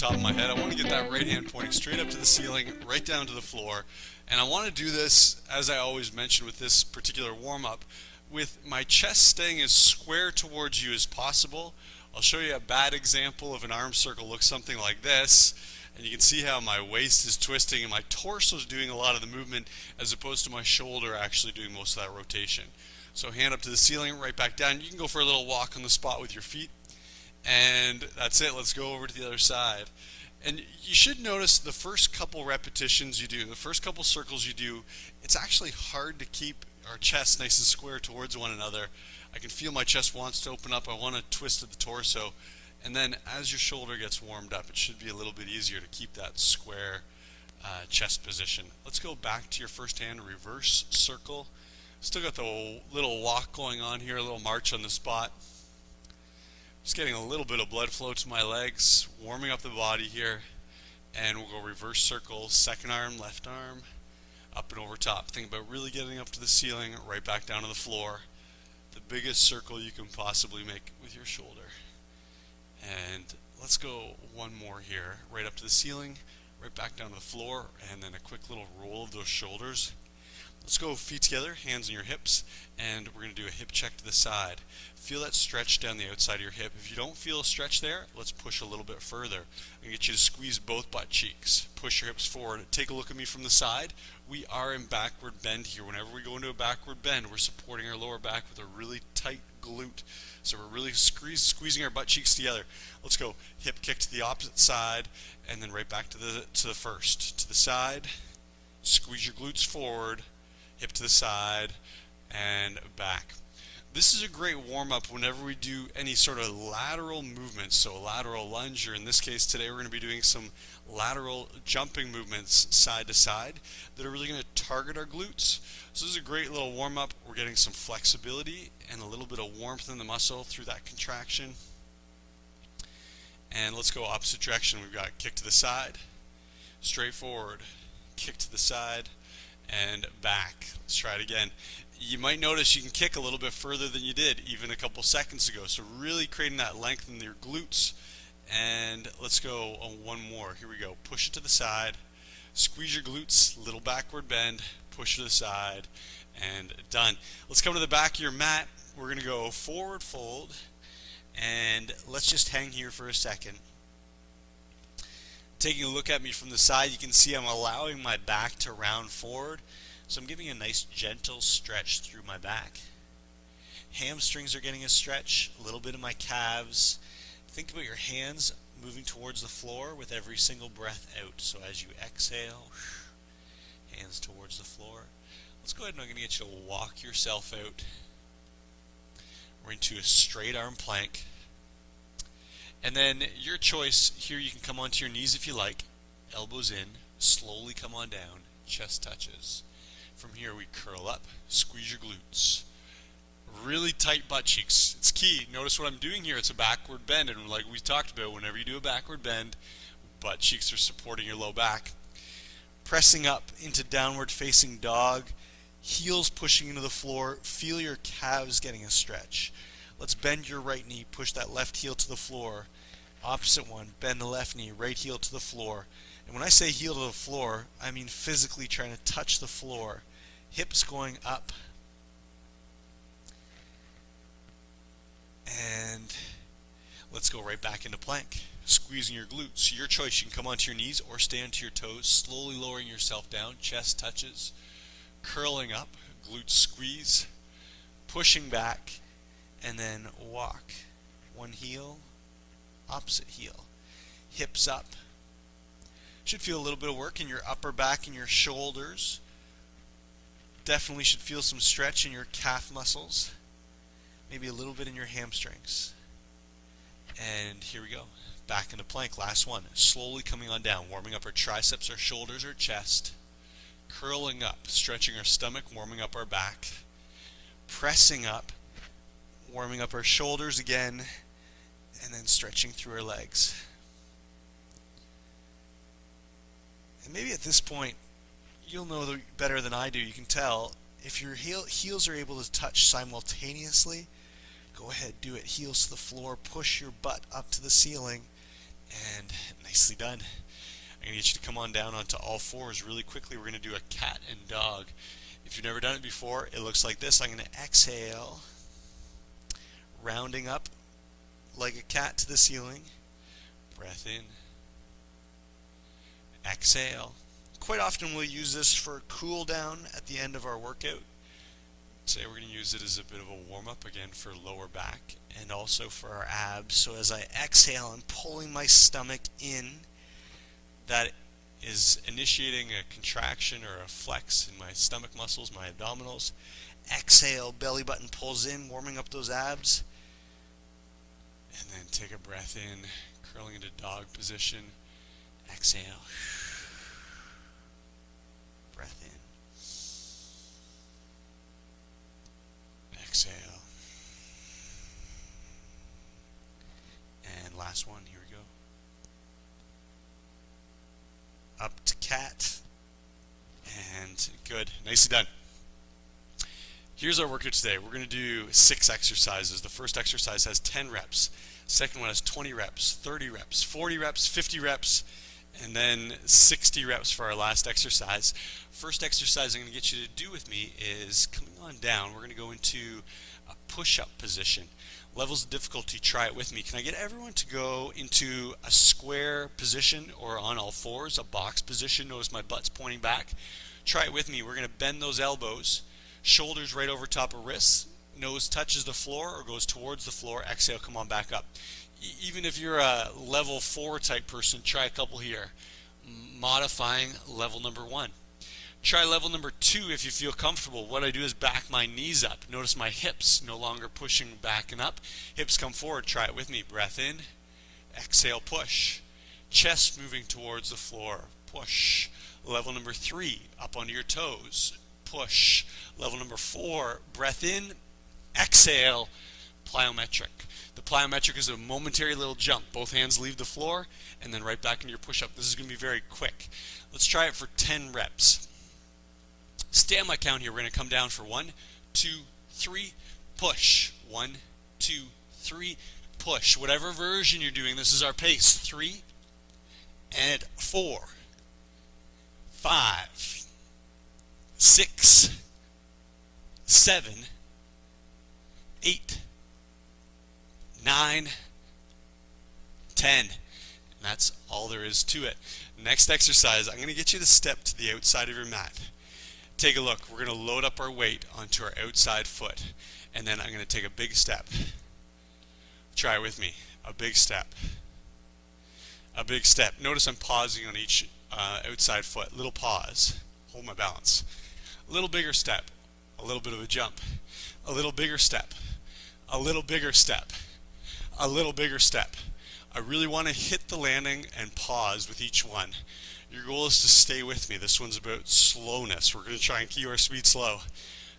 top of my head. I want to get that right hand pointing straight up to the ceiling, right down to the floor. And I want to do this, as I always mention with this particular warm-up, with my chest staying as square towards you as possible. I'll show you a bad example of an arm circle. Looks something like this. And you can see how my waist is twisting and my torso is doing a lot of the movement as opposed to my shoulder actually doing most of that rotation. So hand up to the ceiling, right back down. You can go for a little walk on the spot with your feet. And that's it. Let's go over to the other side. And you should notice the first couple repetitions you do, the first couple circles you do, it's actually hard to keep our chest nice and square towards one another. I can feel my chest wants to open up. I want to twist at the torso. And then as your shoulder gets warmed up, it should be a little bit easier to keep that square chest position. Let's go back to your first hand, reverse circle. Still got the little walk going on here, a little march on the spot. Just getting a little bit of blood flow to my legs, warming up the body here. And we'll go reverse circle, second arm, left arm, up and over top. Think about really getting up to the ceiling, right back down to the floor. The biggest circle you can possibly make with your shoulder. And let's go one more here, right up to the ceiling, right back down to the floor, and then a quick little roll of those shoulders. Let's go feet together, hands on your hips, and we're going to do a hip check to the side. Feel that stretch down the outside of your hip. If you don't feel a stretch there, let's push a little bit further. I'm going to get you to squeeze both butt cheeks. Push your hips forward. Take a look at me from the side. We are in backward bend here. Whenever we go into a backward bend, we're supporting our lower back with a really tight glute. So we're really squeezing our butt cheeks together. Let's go hip kick to the opposite side, and then right back to the first. To the side, squeeze your glutes forward, hip to the side, and back. This is a great warm-up whenever we do any sort of lateral movements, so lateral lunge, or in this case today we're going to be doing some lateral jumping movements side to side that are really going to target our glutes. So this is a great little warm-up. We're getting some flexibility and a little bit of warmth in the muscle through that contraction. And let's go opposite direction. We've got kick to the side, straight forward, kick to the side, and back. Let's try it again. You might notice you can kick a little bit further than you did even a couple seconds ago. So really creating that length in your glutes. And let's go on one more. Here we go. Push it to the side. Squeeze your glutes. Little backward bend. Push to the side. And done. Let's come to the back of your mat. We're going to go forward fold. And let's just hang here for a second. Taking a look at me from the side, you can see I'm allowing my back to round forward. So I'm giving a nice gentle stretch through my back. Hamstrings are getting a stretch, a little bit of my calves. Think about your hands moving towards the floor with every single breath out. So as you exhale, hands towards the floor. Let's go ahead and I'm going to get you to walk yourself out. We're into a straight arm plank. And then your choice, here you can come onto your knees if you like. Elbows in, slowly come on down, chest touches. From here we curl up, squeeze your glutes. Really tight butt cheeks. It's key. Notice what I'm doing here. It's a backward bend, and like we talked about, whenever you do a backward bend, butt cheeks are supporting your low back. Pressing up into downward facing dog, heels pushing into the floor. Feel your calves getting a stretch. Let's bend your right knee, push that left heel to the floor. Opposite one, bend the left knee, right heel to the floor. And when I say heel to the floor, I mean physically trying to touch the floor. Hips going up. And let's go right back into plank. Squeezing your glutes. Your choice. You can come onto your knees or stay onto your toes, slowly lowering yourself down. Chest touches. Curling up. Glutes squeeze. Pushing back. And then walk. One heel, opposite heel. Hips up. Should feel a little bit of work in your upper back and your shoulders. Definitely should feel some stretch in your calf muscles. Maybe a little bit in your hamstrings. And here we go. Back into plank. Last one. Slowly coming on down. Warming up our triceps, our shoulders, our chest. Curling up. Stretching our stomach. Warming up our back. Pressing up. Warming up our shoulders again, and then stretching through our legs. And maybe at this point, you'll know better than I do. You can tell if your heels are able to touch simultaneously, go ahead, do it. Heels to the floor, push your butt up to the ceiling, and nice Nicely done. I'm going to get you to come on down onto all fours really quickly. We're going to do a cat and dog. If you've never done it before, it looks like this. I'm going to exhale, rounding up like a cat to the ceiling. Breath in. Exhale. Quite often we'll use this for cool down at the end of our workout. Today we're going to use it as a bit of a warm-up again for lower back and also for our abs. So as I exhale, I'm pulling my stomach in. That is initiating a contraction or a flex in my stomach muscles, my abdominals. Exhale, belly button pulls in, warming up those abs. And then take a breath in, curling into dog position. Exhale. Breath in. Exhale. And last one, here we go. Up to cat. And good. Nicely done. Here's our workout today. We're going to do 6 exercises. The first exercise has 10 reps. Second one has 20 reps, 30 reps, 40 reps, 50 reps, and then 60 reps for our last exercise. First exercise I'm going to get you to do with me is coming on down. We're going to go into a push-up position. Levels of difficulty, try it with me. Can I get everyone to go into a square position or on all fours, a box position? Notice my butt's pointing back. Try it with me. We're going to bend those elbows, shoulders right over top of wrists. Nose touches the floor or goes towards the floor. Exhale, come on back up. Even if you're a level 4 type person, try a couple here. Modifying level number 1. Try level number 2 if you feel comfortable. What I do is back my knees up. Notice my hips no longer pushing back and up. Hips come forward. Try it with me. Breath in. Exhale, push. Chest moving towards the floor. Push. Level number 3, up onto your toes. Push. Level number 4, breath in. Exhale, plyometric. The plyometric is a momentary little jump. Both hands leave the floor and then right back into your push-up. This is going to be very quick. Let's try it for 10 reps. Stay on my count here. We're going to come down for 1, 2, 3, push. 1, 2, 3, push. Whatever version you're doing, this is our pace. 3 and 4, 5, 6, 7, 8, 9, 10. And that's all there is to it. Next exercise, I'm going to get you to step to the outside of your mat. Take a look. We're going to load up our weight onto our outside foot. And then I'm going to take a big step. Try it with me. A big step. A big step. Notice I'm pausing on each outside foot. Little pause. Hold my balance. A little bigger step. A little bit of a jump. A little bigger step. A little bigger step. A little bigger step. I really want to hit the landing and pause with each one. Your goal is to stay with me. This one's about slowness. We're going to try and keep our speed slow.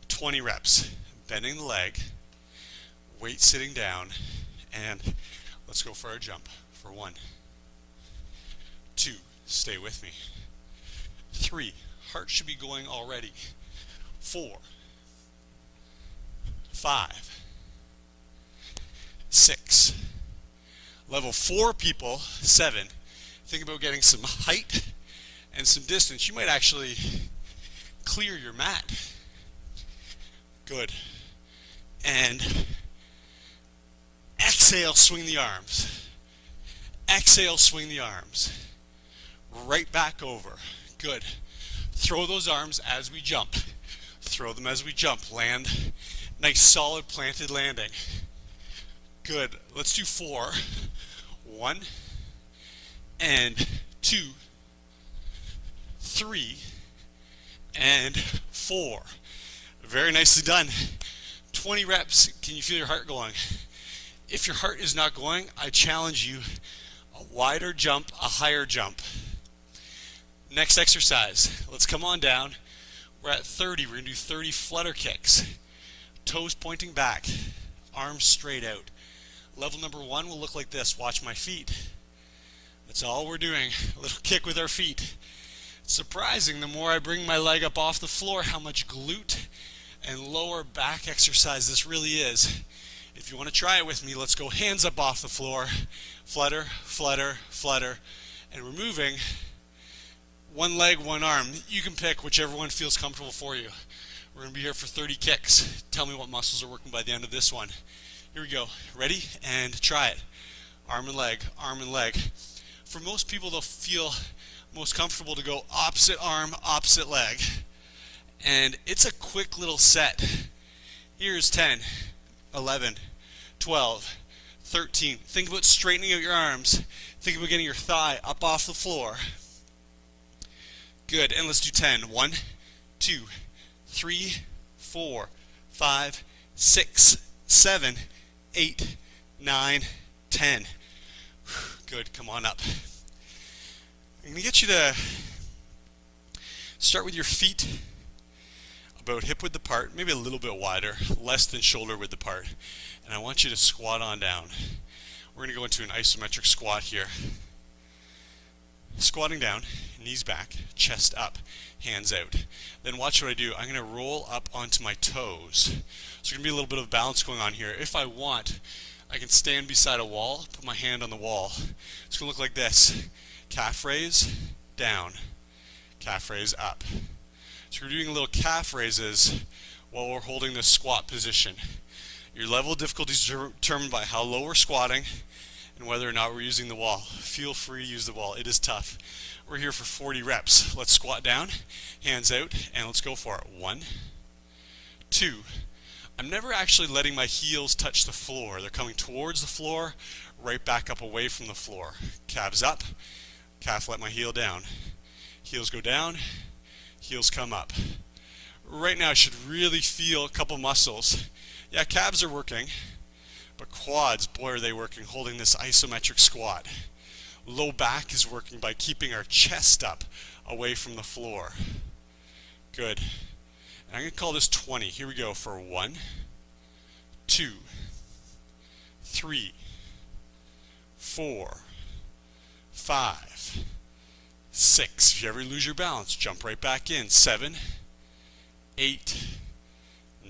20 reps. Bending the leg. Weight sitting down. And let's go for our jump. For 1. 2. Stay with me. 3. Heart should be going already. 4. 5. 6. Level 4 people, 7. Think about getting some height and some distance. You might actually clear your mat. Good. And exhale, swing the arms. Exhale, swing the arms. Right back over. Good. Throw those arms as we jump. Throw them as we jump. Land. Nice solid planted landing. Good. Let's do 4. 1 and 2, 3 and 4. Very nicely done. 20 reps. Can you feel your heart going? If your heart is not going, I challenge you a wider jump, a higher jump. Next exercise. Let's come on down. We're at 30. We're going to do 30 flutter kicks. Toes pointing back, arms straight out. Level number 1 will look like this. Watch my feet. That's all we're doing. A little kick with our feet. It's surprising, the more I bring my leg up off the floor, how much glute and lower back exercise this really is. If you want to try it with me, let's go hands up off the floor. Flutter, flutter, flutter, And we're moving one leg, one arm. You can pick whichever one feels comfortable for you. We're going to be here for 30 kicks. Tell me what muscles are working by the end of this one. Here we go. Ready? And try it. Arm and leg, arm and leg. For most people, they'll feel most comfortable to go opposite arm, opposite leg. And it's a quick little set. Here's 10, 11, 12, 13. Think about straightening out your arms. Think about getting your thigh up off the floor. Good. And let's do 10. 1, 2, 3, 4, 5, 6, 7, 8, 9, 10. Good. Come on up. I'm going to get you to start with your feet about hip width apart, maybe a little bit wider, less than shoulder width apart. And I want you to squat on down. We're going to go into an isometric squat here. Squatting down, knees back, chest up, hands out. Then watch what I do. I'm going to roll up onto my toes. So there's going to be a little bit of balance going on here. If I want, I can stand beside a wall, put my hand on the wall. It's going to look like this. Calf raise, down. Calf raise, up. So we're doing little calf raises while we're holding this squat position. Your level of difficulty is determined by how low we're squatting and whether or not we're using the wall. Feel free to use the wall. It is tough. We're here for 40 reps. Let's squat down, hands out, and let's go for it. 1, 2. I'm never actually letting my heels touch the floor. They're coming towards the floor, right back up away from the floor. Calves up, calf let my heel down. Heels go down, heels come up. Right now I should really feel a couple muscles. Yeah, calves are working, but quads, boy are they working holding this isometric squat. Low back is working by keeping our chest up away from the floor. Good. And I'm going to call this 20. Here we go for 1, 2, 3, 4, 5, 6. If you ever lose your balance, jump right back in. 7, 8,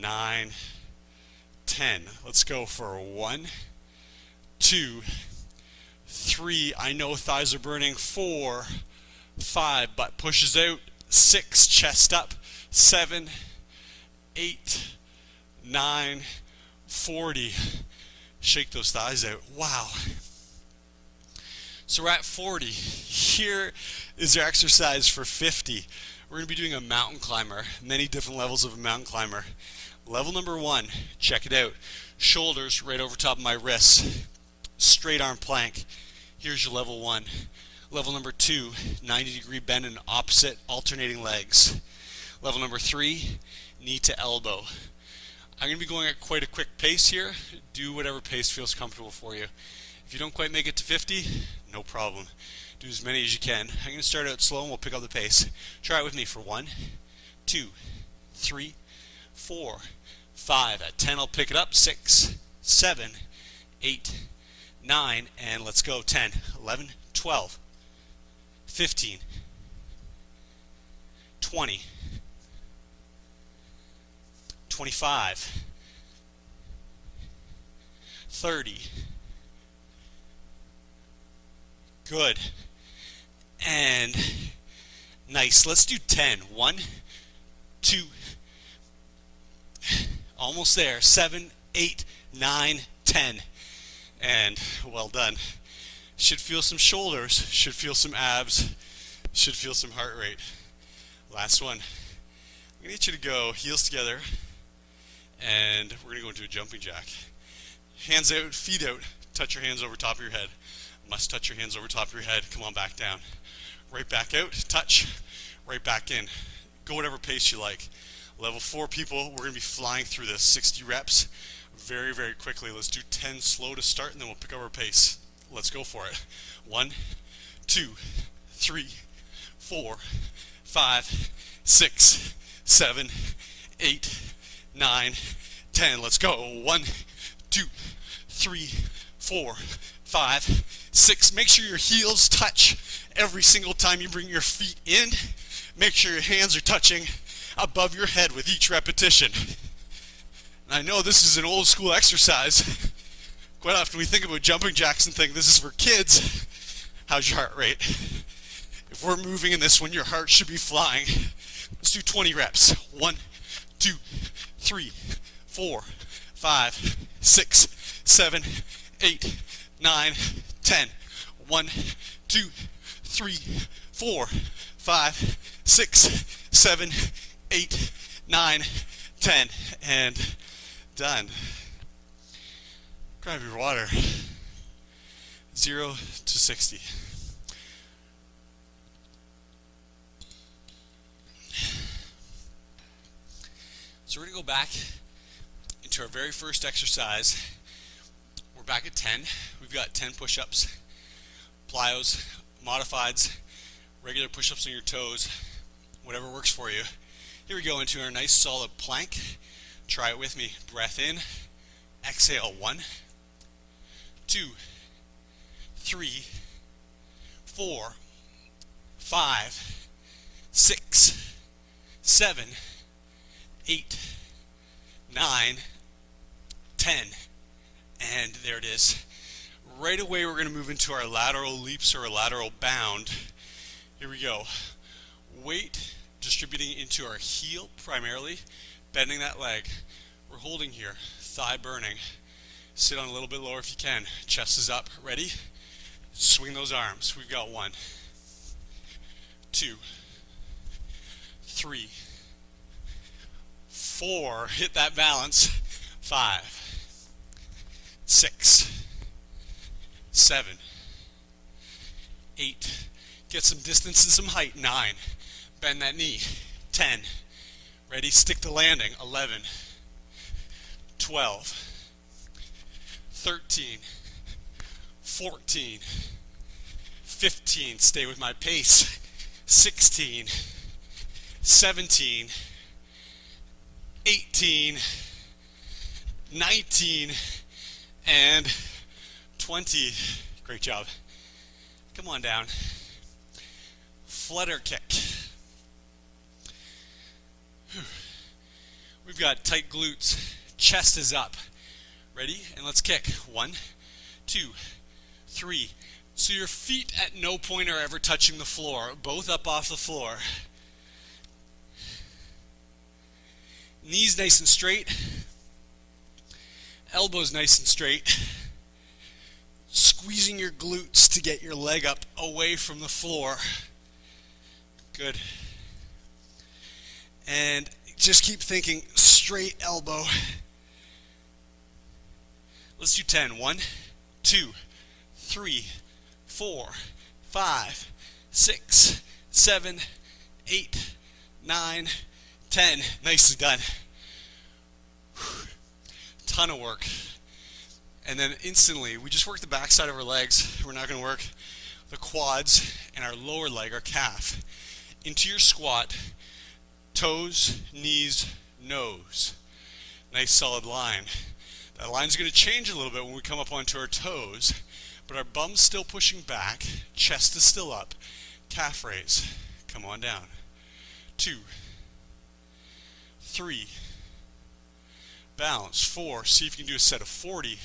9, 10. Let's go for 1, 2, 3. I know thighs are burning. 4, 5. Butt pushes out. 6. Chest up. 7, 8, 9, 40. Shake those thighs out. Wow. So we're at 40. Here is your exercise for 50. We're going to be doing a mountain climber. Many different levels of a mountain climber. Level number 1, check it out. Shoulders right over top of my wrists. Straight arm plank. Here's your level 1. Level number 2, 90-degree bend in opposite alternating legs. Level number 3, knee to elbow. I'm going to be going at quite a quick pace here. Do whatever pace feels comfortable for you. If you don't quite make it to 50, no problem. Do as many as you can. I'm going to start out slow and we'll pick up the pace. Try it with me for 1, 2, 3, 4, 5. At 10, I'll pick it up. 6, 7, 8, 9, and let's go. 10, 11, 12, 15, 20, 25, 30. Good. And nice. Let's do 10. 1, 2, almost there. 7, 8, 9, 10. And well done. Should feel some shoulders, should feel some abs, should feel some heart rate. Last one. I'm going to get you to go heels together, and we're going to go into a jumping jack. Hands out, feet out, touch your hands over top of your head. Must touch your hands over top of your head. Come on back down. Right back out, touch, right back in. Go whatever pace you like. Level 4 people, we're going to be flying through this. 60 reps very, very quickly. Let's do 10 slow to start, and then we'll pick up our pace. Let's go for it. 1, 2, 3, 4, 5, 6, 7, 8, 9, 10. Let's go. 1, 2, 3, 4, 5, 6. Make sure your heels touch every single time you bring your feet in. Make sure your hands are touching above your head with each repetition. And I know this is an old school exercise. Quite often we think about jumping jacks and think this is for kids. How's your heart rate? If we're moving in this one, your heart should be flying. Let's do 20 reps. 1, 2, 3, 4, 5, 6, 7, 8, 9, 10. 1, 2, 3, 4, 5, 6, 7, 8, 9, 10. And done. Grab your water. 0 to 60. So we're going to go back into our very first exercise. We're back at 10. We've got 10 push-ups, plyos, modifieds, regular push-ups on your toes, whatever works for you. Here we go into our nice solid plank. Try it with me. Breath in, exhale. 1, 2, 3, 4, 5, 6, 7, 8, 9, 10. And there it is. Right away we're going to move into our lateral leaps or a lateral bound. Here we go. Weight distributing into our heel primarily, bending that leg. We're holding here, thigh burning. Sit on a little bit lower if you can. Chest is up. Ready? Swing those arms. We've got 1, 2, 3, 4. Hit that balance. 5, 6, 7, 8. Get some distance and some height. 9. Bend that knee. 10. Ready? Stick the landing. 11, 12, 13, 14, 15. Stay with my pace. 16, 17, 18, 19, and 20. Great job. Come on down. Flutter kick. We've got tight glutes. Chest is up. Ready? And let's kick. 1, 2, 3. So your feet at no point are ever touching the floor. Both up off the floor. Knees nice and straight. Elbows nice and straight. Squeezing your glutes to get your leg up away from the floor. Good. And just keep thinking straight elbow. Let's do 10. 1, 2, 3, 4, 5, 6, 7, 8, 9, 10. Nicely done. Ton of work. And then instantly, we just work the backside of our legs. We're not going to work the quads and our lower leg, our calf. Into your squat, toes, knees, nose. Nice solid line. That line's going to change a little bit when we come up onto our toes, but our bum's still pushing back, chest is still up, calf raise. Come on down. 2, 3, balance. 4, see if you can do a set of 40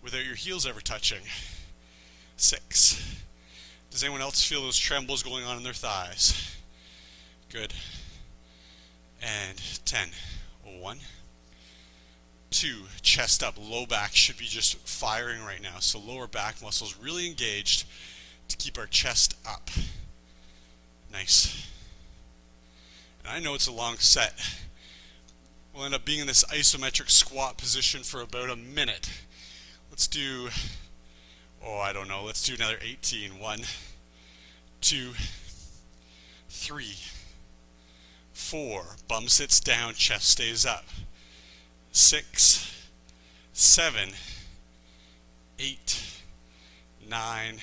without your heels ever touching. 6. Does anyone else feel those trembles going on in their thighs? Good. And 10. 1, 2, chest up, low back should be just firing right now. So lower back muscles really engaged to keep our chest up. Nice. And I know it's a long set. We'll end up being in this isometric squat position for about a minute. Let's do, I don't know, let's do another 18. 1, 2, 3, 4. Bum sits down, chest stays up. 6, 7, 8, 9,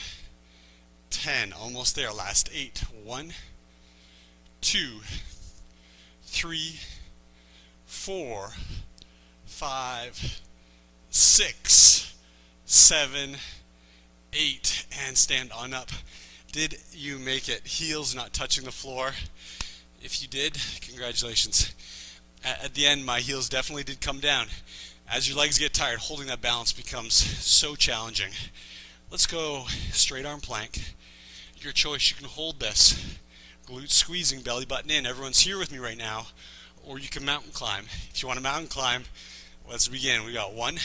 10. Almost there. Last 8. 1, 2, 3, 4, 5, 6, 7, 8. And stand on up. Did you make it? Heels not touching the floor. If you did, congratulations. At the end, my heels definitely did come down. As your legs get tired, holding that balance becomes so challenging. Let's go straight arm plank. You're Your choice. You can hold this. Glutes squeezing, belly button in. Everyone's here with me right now. Or you can mountain climb. If you want to mountain climb, let's begin. We got 1,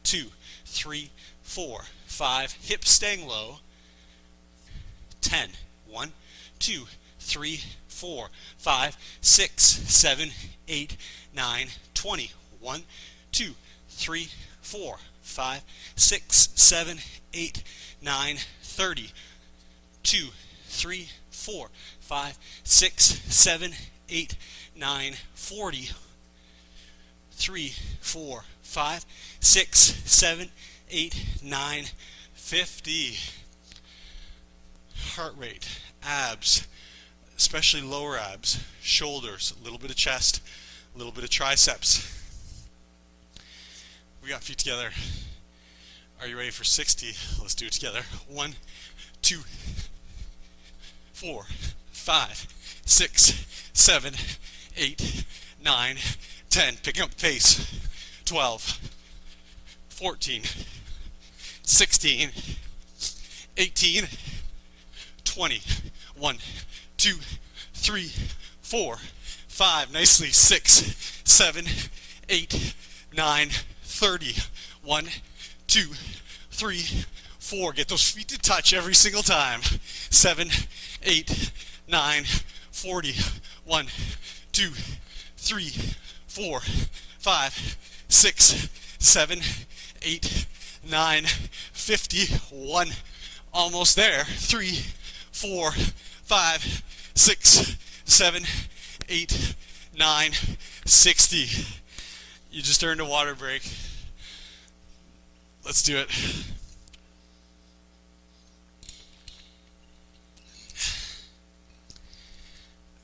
2, 3, 4, 5. Hips staying low. 10. 1, 2, 3, 4, 5, 6, 7, 8, 9, 20. 1, 2, 3, 4, 5, 6, 7, 8, 9, 30. 2, 3, 4, 5, 6, 7, 8, 9, 40. 3, 4, 5, 6, 7, 8, 9, 50. Heart rate, abs, especially lower abs, shoulders, a little bit of chest, a little bit of triceps. We got feet together. Are you ready for 60? Let's do it together. 1, 2, 4, 5, 6, 7, 8, 9, 10. Picking up the pace. 12, 14, 16, 18, 20. 1, 2, 3, 4, 5. Nicely. 6, 7, 8, 9, 30. 1, 2, 3, 4. Get those feet to touch every single time. 7, 8, 9, 40. 1, 2, 3, 4, 5, 6, 7, 8, 9, 50. 1. Almost there. 3, 4, 5, 6, 7, 8, 9, 60. You just earned a water break. Let's do it.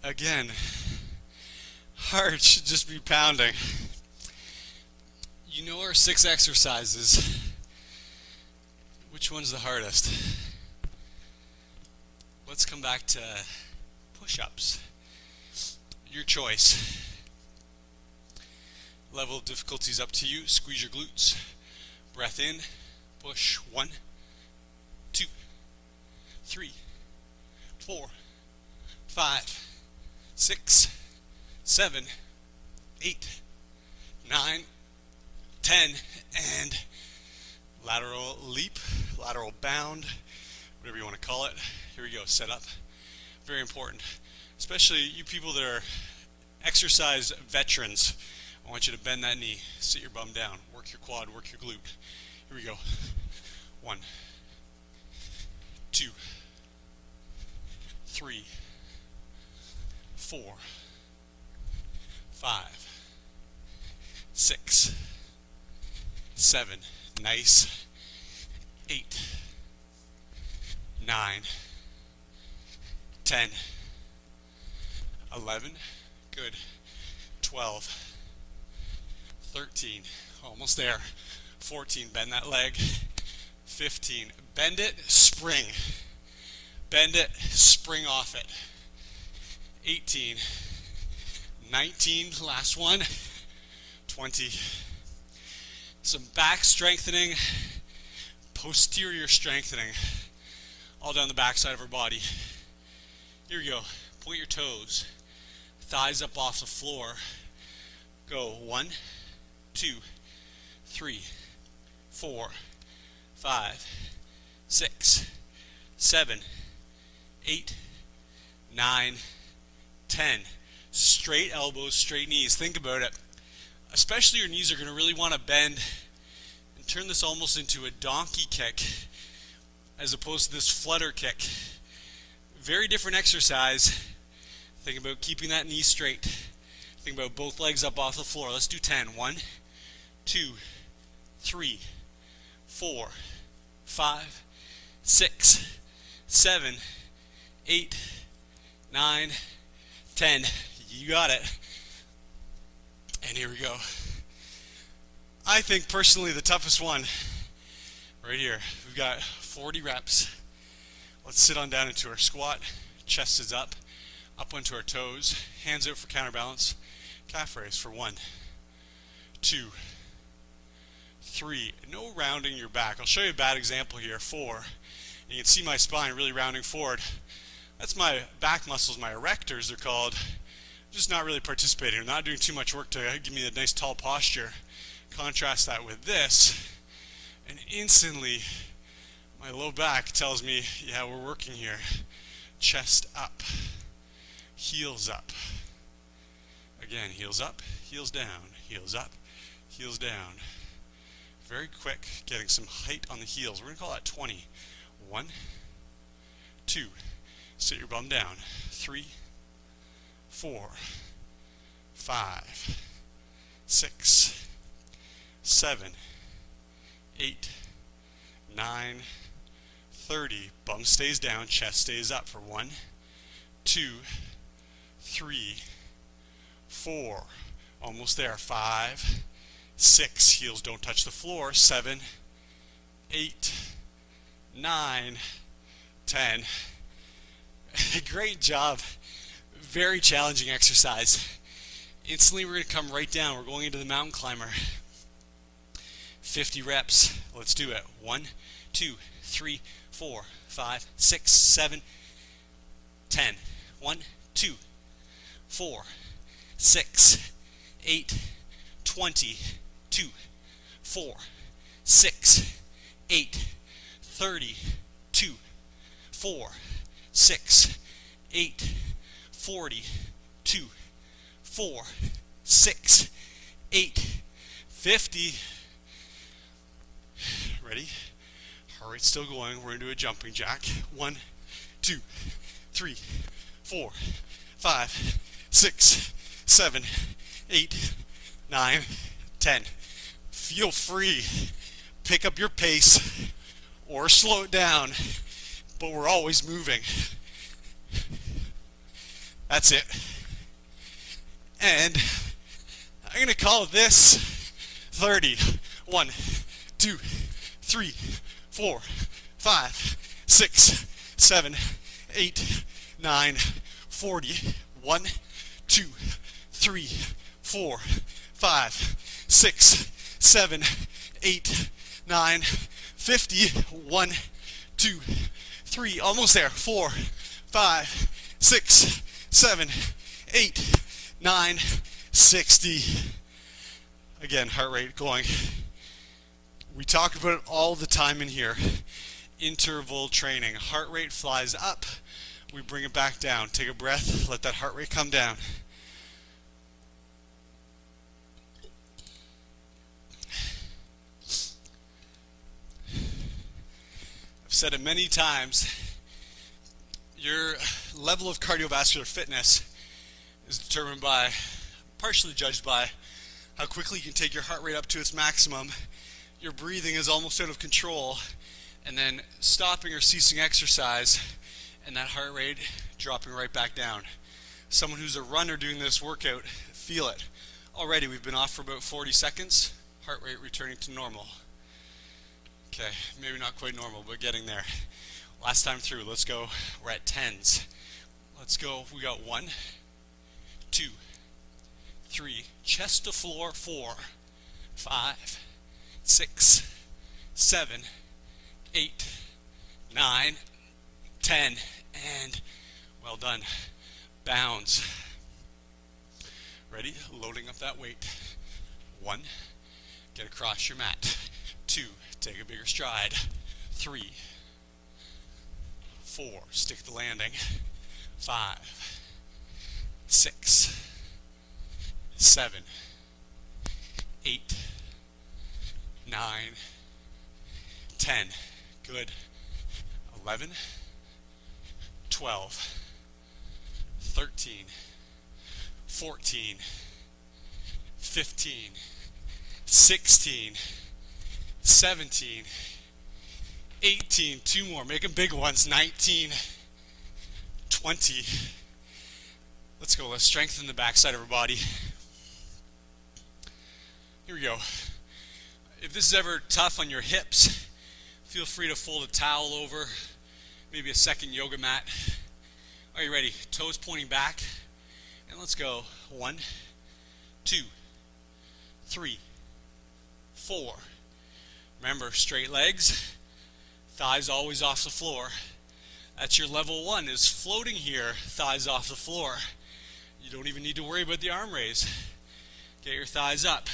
Again, heart should just be pounding. You know our 6 exercises. Which one's the hardest? Let's come back to push-ups. Your choice. Level of difficulty is up to you. Squeeze your glutes. Breath in. Push. 1, 2, 3, 4, 5, 6, 7, 8, 9, 10, and lateral leap, lateral bound, whatever you want to call it. Here we go, set up. Very important, especially you people that are exercise veterans. I want you to bend that knee, sit your bum down, work your quad, work your glute. Here we go. 1, 2, 3, 4, 5, 6, 7, nice, 8, 9, 10, 11, good, 12, 13, almost there, 14, bend that leg, 15, bend it, spring, bend it, spring off it, 18, 19, last one, 20, some back strengthening, posterior strengthening, all down the back side of our body. Here we go, point your toes, thighs up off the floor, go 1, 2, 3, 4, 5, 6, 7, 8, 9, 10. Straight elbows, straight knees. Think about it. Especially your knees are going to really want to bend and turn this almost into a donkey kick as opposed to this flutter kick. Very different exercise. Think about keeping that knee straight. Think about both legs up off the floor. Let's do 10. 1, 2, 3, 4, 5, 6, 7, 8, 9, 10. You got it. And here we go. I think personally the toughest one right here. We've got 40 reps. Let's sit on down into our squat. Chest is up onto our toes. Hands out for counterbalance. Calf raise for 1, 2, 3. No rounding your back. I'll show you a bad example here. 4. You can see my spine really rounding forward. That's my back muscles, my erectors they're called. Just not really participating. I'm not doing too much work to give me a nice tall posture. Contrast that with this, and instantly my low back tells me, yeah, we're working here. Chest up, heels up. Again, heels up, heels down, heels up, heels down. Very quick, getting some height on the heels. We're going to call that 20. 1, 2, sit your bum down. 3, 4, 5, 6, 7, 8, 9, 30. Bum stays down, chest stays up for 1, 2, 3, 4. Almost there. 5, 6. Heels don't touch the floor. 7, 8, 9, 10. Great job. Very challenging exercise. Instantly we're going to come right down. We're going into the mountain climber. 50 reps. Let's do it. 1, 2, 3, 4, 5, 6, 7, 10. 1, 2, 4, 6, 8, 20. 2, 4, 6, 8, 30. 2, 4, 6, 8, 40. 2, 4, 6, 8, 50. Ready? Heart rate's still going. We're going to do a jumping jack. 1, 2, 3, 4, 5, 6, 7, 8, 9, 10. Feel free. Pick up your pace or slow it down, but we're always moving. That's it. And I'm going to call this 30. 1, 2, 3, 4, 5, 6, 7, 8, 9, 40. 1, 2, 3, 4, 5, 6, 7, 8, 9, 50. 1, 2, 3. Almost there. 4, 5, 6, 7, 8, 9, 60. Again, heart rate going. We talk about it all the time in here. Interval training. Heart rate flies up. We bring it back down. Take a breath. Let that heart rate come down. I've said it many times. Your level of cardiovascular fitness is determined by, partially judged by, how quickly you can take your heart rate up to its maximum. Your breathing is almost out of control, and then stopping or ceasing exercise, and that heart rate dropping right back down. Someone who's a runner doing this workout, feel it. Already we've been off for about 40 seconds, heart rate returning to normal. Okay, maybe not quite normal, but getting there. Last time through, let's go. We're at 10s. Let's go. We got 1, 2, 3, chest to floor, 4, 5, 6, 7, 8, 9, 10, and well done. Bounds. Ready? Loading up that weight. 1, get across your mat. 2, take a bigger stride. 3, 4, stick the landing. 5, 6, 7, 8, 9, 10. Good. 11, 12, 13, 14, 15, 16, 17, 18, 2 more, make them big ones, 19, 20. Let's go, let's strengthen the backside of our body. Here we go. If this is ever tough on your hips, feel free to fold a towel over, maybe a second yoga mat. Are you ready? Toes pointing back, and let's go. 1, 2, 3, 4. Remember, straight legs. Thighs always off the floor. That's your level 1, is floating here, thighs off the floor. You don't even need to worry about the arm raise. Get your thighs up.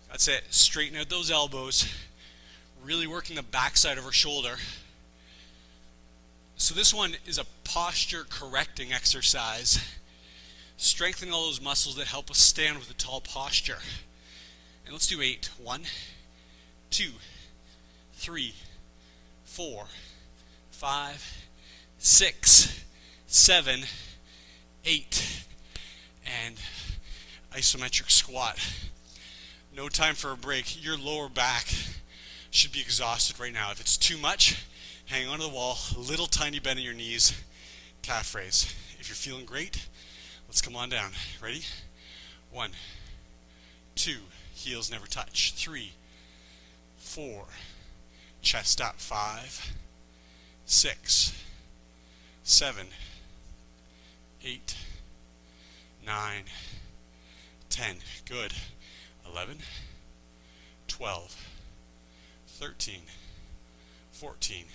That's it. Straighten out those elbows. Really working the backside of our shoulder. So this one is a posture correcting exercise. Strengthening all those muscles that help us stand with a tall posture. And let's do 8. 1, 2, 3, 4, 5, 6, 7, 8. And isometric squat. No time for a break. Your lower back should be exhausted right now. If it's too much, hang onto the wall, little tiny bend in your knees, calf raise. If you're feeling great, let's come on down. Ready? 1, 2, heels never touch. 3, 4, chest up. 5, 6, 7, 8, 9, 10. Good. 11, 12, 13, 14,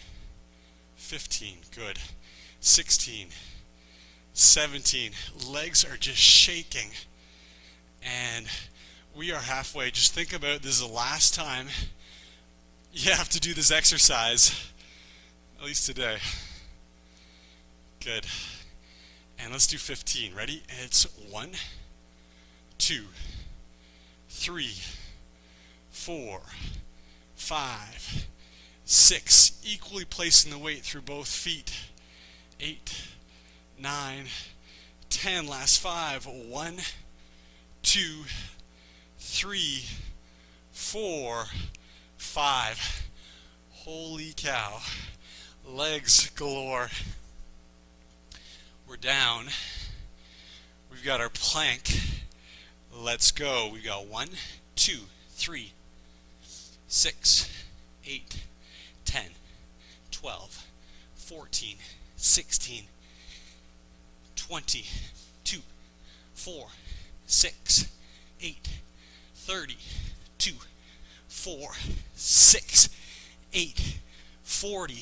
15. Good. 16, 17. Legs are just shaking. And we are halfway. Just think about this is the last time you have to do this exercise, at least today. Good. And let's do 15. Ready? It's 1, 2, 3, 4, 5, 6. Equally placing the weight through both feet. 8, 9, 10. Last 5. 1, 2, 3, 4, 5. Holy cow. Legs galore. We're down. We've got our plank. Let's go. We got 1, 2, 3, 6, 8, 10, 12, 14, 16, 20, 2, 4, 6, 8, 30, 2, 4, 6, 8, 40,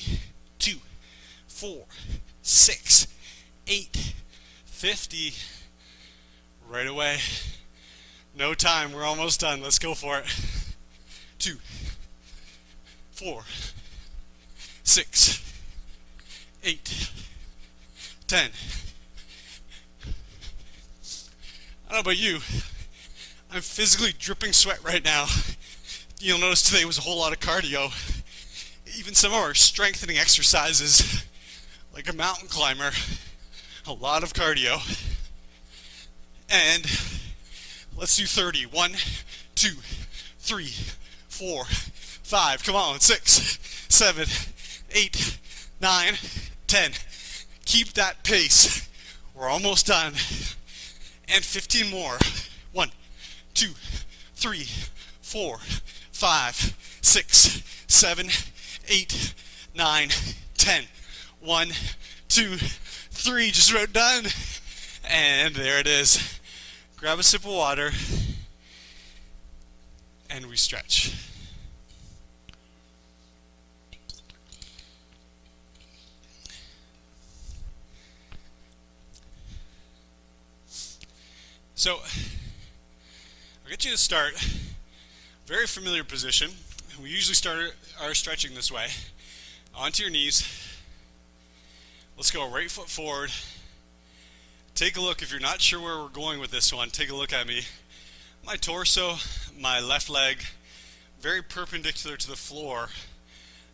2, 4, 6, 8, 50. Right away. No time. We're almost done. Let's go for it. 2, 4, 6, 8, 10. I don't know about you. I'm physically dripping sweat right now. You'll notice today was a whole lot of cardio. Even some of our strengthening exercises, like a mountain climber, a lot of cardio. And let's do 30. 1, 2, 3, 4, 5. Come on. 6, 7, 8, 9, 10. Keep that pace. We're almost done. And 15 more. 1, 2, 3, 4, 5, 6, 7, 8, 9, 10. 1, 2, 3. Just about done. And there it is. Grab a sip of water, and we stretch. So, I'll get you to start. Very familiar position. We usually start our stretching this way. Onto your knees. Let's go right foot forward. Take a look. If you're not sure where we're going with this one, take a look at me. My torso, my left leg, very perpendicular to the floor.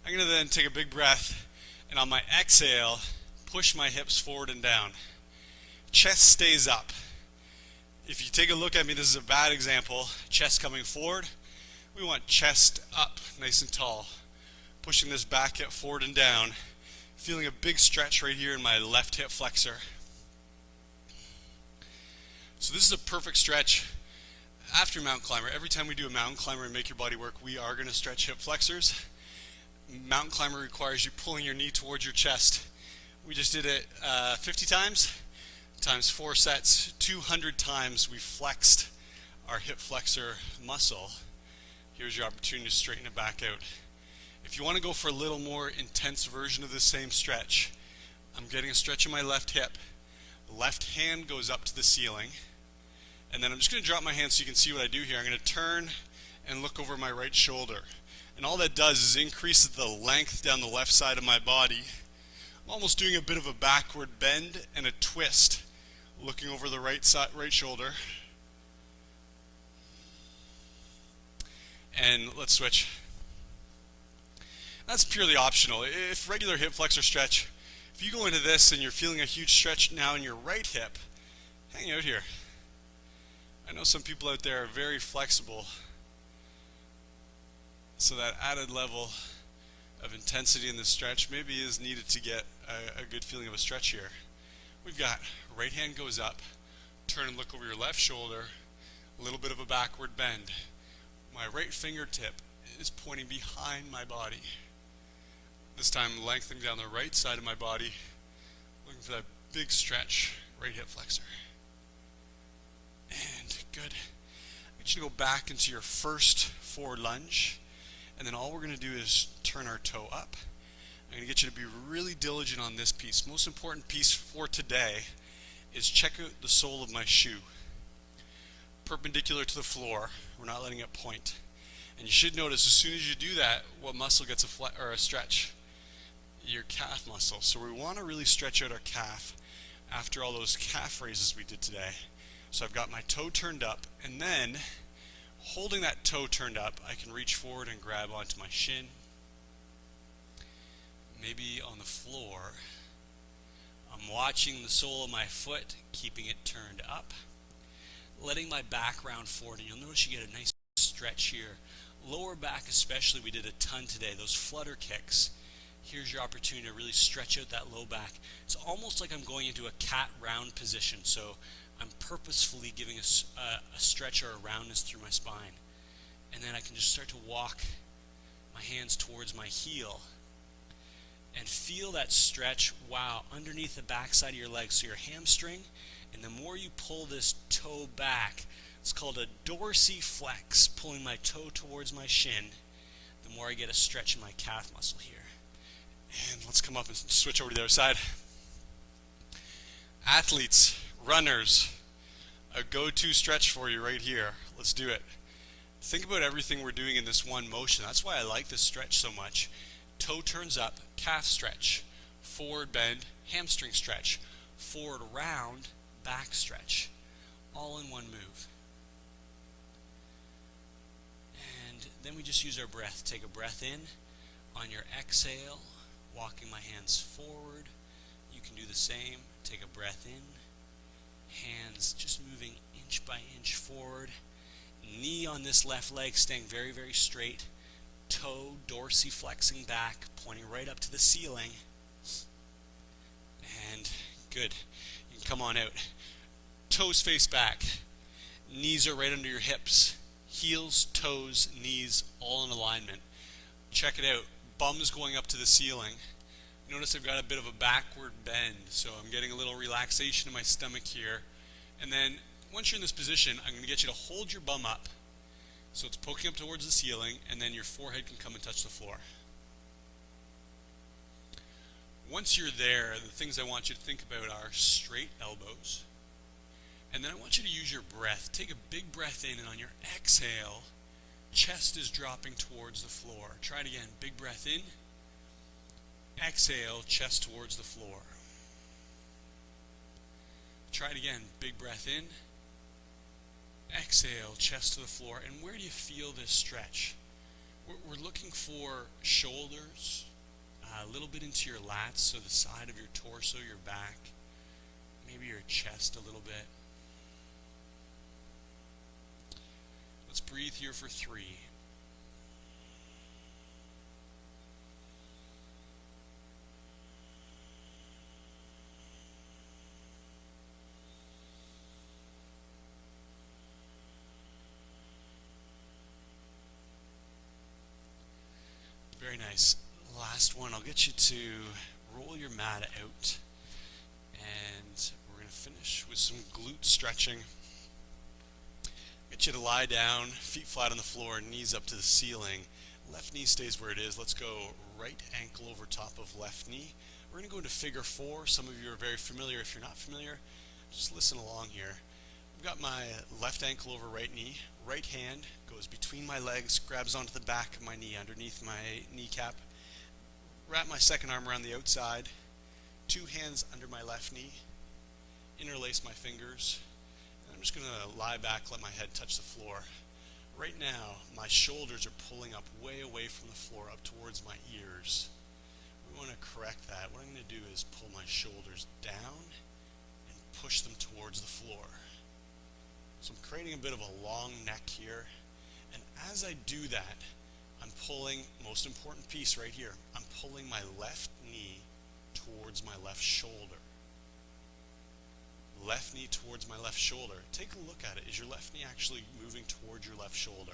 I'm going to then take a big breath, and on my exhale, push my hips forward and down. Chest stays up. If you take a look at me, this is a bad example. Chest coming forward. We want chest up, nice and tall. Pushing this back hip forward and down. Feeling a big stretch right here in my left hip flexor. So this is a perfect stretch after mountain climber. Every time we do a mountain climber and make your body work, we are going to stretch hip flexors. Mountain climber requires you pulling your knee towards your chest. We just did it 50 times. Times 4 sets, 200 times we flexed our hip flexor muscle. Here's your opportunity to straighten it back out. If you want to go for a little more intense version of the same stretch, I'm getting a stretch in my left hip. The left hand goes up to the ceiling, and then I'm just going to drop my hand so you can see what I do here. I'm going to turn and look over my right shoulder. And all that does is increases the length down the left side of my body. I'm almost doing a bit of a backward bend and a twist, looking over the right shoulder. And let's switch. That's purely optional. If regular hip flexor stretch, if you go into this and you're feeling a huge stretch now in your right hip, hang out here. I know some people out there are very flexible, so that added level of intensity in the stretch maybe is needed to get a good feeling of a stretch here. We've got right hand goes up, turn and look over your left shoulder, a little bit of a backward bend. My right fingertip is pointing behind my body. This time lengthening down the right side of my body, looking for that big stretch, right hip flexor. And good. I want you to go back into your first forward lunge, and then all we're going to do is turn our toe up. I'm going to get you to be really diligent on this piece. Most important piece for today is check out the sole of my shoe. Perpendicular to the floor. We're not letting it point. And you should notice as soon as you do that, what muscle gets a stretch? Your calf muscle. So we want to really stretch out our calf after all those calf raises we did today. So I've got my toe turned up, and then holding that toe turned up, I can reach forward and grab onto my shin. Maybe on the floor. I'm watching the sole of my foot, keeping it turned up, letting my back round forward, and you'll notice you get a nice stretch here. Lower back especially, we did a ton today. Those flutter kicks. Here's your opportunity to really stretch out that low back. It's almost like I'm going into a cat round position, so I'm purposefully giving a stretch or a roundness through my spine. And then I can just start to walk my hands towards my heel and feel that stretch, wow, underneath the backside of your leg. So your hamstring, and the more you pull this toe back, it's called a dorsiflex, pulling my toe towards my shin, the more I get a stretch in my calf muscle here. And let's come up and switch over to the other side. Athletes, runners, a go-to stretch for you right here. Let's do it. Think about everything we're doing in this one motion. That's why I like this stretch so much. Toe turns up, calf stretch, forward bend, hamstring stretch, forward round, back stretch, all in one move. And then we just use our breath. Take a breath in. On your exhale, walking my hands forward. You can do the same. Take a breath in. Hands just moving inch by inch forward. Knee on this left leg staying very, very straight. Toe dorsiflexing back, pointing right up to the ceiling. And good. You can come on out. Toes face back. Knees are right under your hips. Heels, toes, knees, all in alignment. Check it out. Bum's going up to the ceiling. Notice I've got a bit of a backward bend, so I'm getting a little relaxation in my stomach here. And then once you're in this position, I'm going to get you to hold your bum up so it's poking up towards the ceiling, and then your forehead can come and touch the floor. Once you're there, the things I want you to think about are straight elbows. And then I want you to use your breath. Take a big breath in, and on your exhale, chest is dropping towards the floor. Try it again. Big breath in. Exhale, chest towards the floor. Try it again. Big breath in. Exhale, chest to the floor. And where do you feel this stretch? We're looking for shoulders, a little bit into your lats, so the side of your torso, your back, maybe your chest a little bit. Let's breathe here for 3. Very nice. Last one, I'll get you to roll your mat out, and we're going to finish with some glute stretching. Get you to lie down, feet flat on the floor, knees up to the ceiling, Left knee stays where it is. Let's go right ankle over top of left knee. We're going to go into figure 4. Some of you are very familiar. If you're not familiar, just listen along here. I've got my left ankle over right knee. Right hand goes between my legs, grabs onto the back of my knee underneath my kneecap. Wrap my second arm around the outside. 2 hands under my left knee. Interlace my fingers. And I'm just going to lie back, let my head touch the floor. Right now, my shoulders are pulling up way away from the floor, up towards my ears. We want to correct that. What I'm going to do is pull my shoulders down and push them towards the floor. So I'm creating a bit of a long neck here. And as I do that, I'm pulling, most important piece right here, I'm pulling my left knee towards my left shoulder. Left knee towards my left shoulder. Take a look at it. Is your left knee actually moving towards your left shoulder?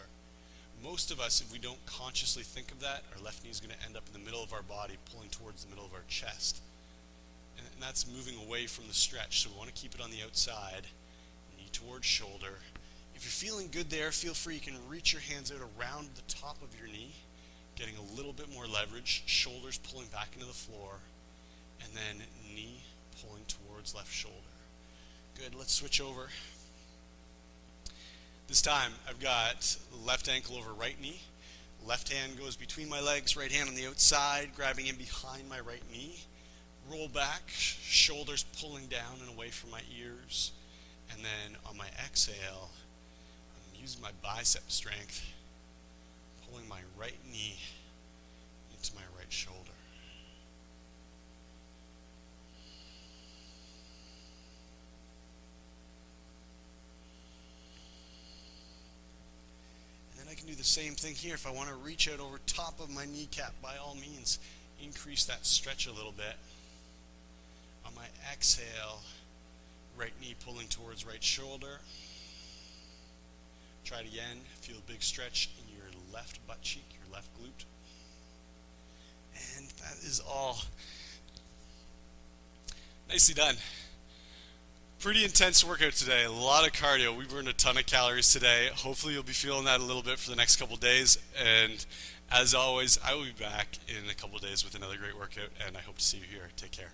Most of us, if we don't consciously think of that, our left knee is going to end up in the middle of our body, pulling towards the middle of our chest. And that's moving away from the stretch, so we want to keep it on the outside. Knee towards shoulder. If you're feeling good there, feel free. You can reach your hands out around the top of your knee, getting a little bit more leverage, shoulders pulling back into the floor, and then knee pulling towards left shoulder. Good, let's switch over. This time I've got left ankle over right knee. Left hand goes between my legs, right hand on the outside, grabbing in behind my right knee. Roll back, shoulders pulling down and away from my ears. And then on my exhale, I'm using my bicep strength, pulling my right knee into my right shoulder. I can do the same thing here. If I want to reach out over top of my kneecap, by all means, increase that stretch a little bit. On my exhale, right knee pulling towards right shoulder. Try it again. Feel a big stretch in your left butt cheek, your left glute. And that is all. Nicely done. Pretty intense workout today, a lot of cardio. We burned a ton of calories today. Hopefully you'll be feeling that a little bit for the next couple days. And as always, I will be back in a couple days with another great workout, and I hope to see you here. Take care.